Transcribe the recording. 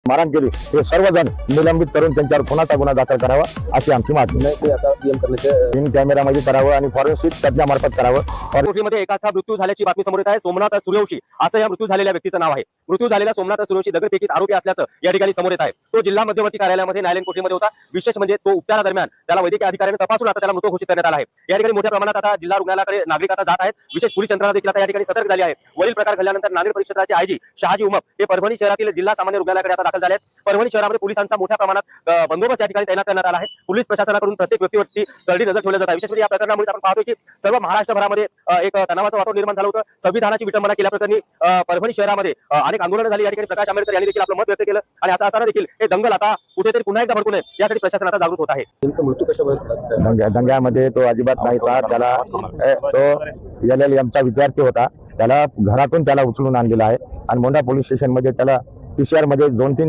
मारहाण केली हे सर्वजण निलंबित करून त्यांच्यावर खुनाचा गुन्हा दाखल करावा अशी आमची मागणी आहे. ते आता पीएम करण्याचे इन कॅमेरामध्ये करावं आणि फॉरेन्सिक तज्ञामार्फत करावं. कोठडीमध्ये एकाचा मृत्यू झाल्याची बातमी समोर येत आहे. सोमनाथ सूर्यवंशी असं या मृत्यू झालेल्या व्यक्तीचं नाव आहे. मृत्यू झालेल्या सोमनाथ सूर्यवंशी दगडफेकीत आरोपी असल्याचं या ठिकाणी समोर येत आहे. तो जिल्हा मध्यवर्ती कार्यालयामध्ये न्यायालयीन कोठडीमध्ये होता. विशेष म्हणजे तो उपचारादरम्यान त्याला वैद्यकीय अधिकाऱ्याने तपासून आता त्याला मृत घोषित करण्यात आला आहे. या ठिकाणी मोठ्या प्रमाणात आता जिल्हा रुग्णालयाकडे नागरिक आता जात आहेत. विशेष पोलीस यंत्रणा देखील आता या ठिकाणी सतर्क झाली आहे. वरील प्रकार घडल्यानंतर नांदेड परिक्षेत्राचे आयजी शहाजी उमप हे परभणी शहरातील जिल्हा सामान्य रुग्णालयाकडे आता दाखल झाले आहेत. परभणी शहरामध्ये पोलिसांचा मोठ्या प्रमाणात बंदोबस्त या ठिकाणी तैनात करण्यात आला आहे. पोलीस प्रशासनाकडून प्रत्येक व्यक्तीवरती करडी नजर ठेवली जात आहे. विशेष म्हणजे या प्रकरणामुळे आपण पाहतो की सर्व महाराष्ट्रभरामध्ये एक तणावाचं वातावरण निर्माण झालं होतं. संविधानाची विटंबना केल्याप्रकरणी परभणी शहरामध्ये अनेक आंदोलनं झाली. या ठिकाणी प्रकाश आंबेडकर यांनी देखील आपलं मत व्यक्त केलं आणि असं असताना देखील हे दंगल आता कुठेतरी पुन्हा एकदा भडकू नये यासाठी प्रशासन आता जागृत होत आहे. नेमकं मृत्यू कशामुळे दंग्यामध्ये तो अजिबात नाही पहा. त्याला तो LLM चा विद्यार्थी होता. त्याला घरातून त्याला उचलून आणलेला आहे आणि मोंढा पोलीस स्टेशन मध्ये त्याला PCR मध्ये 2-3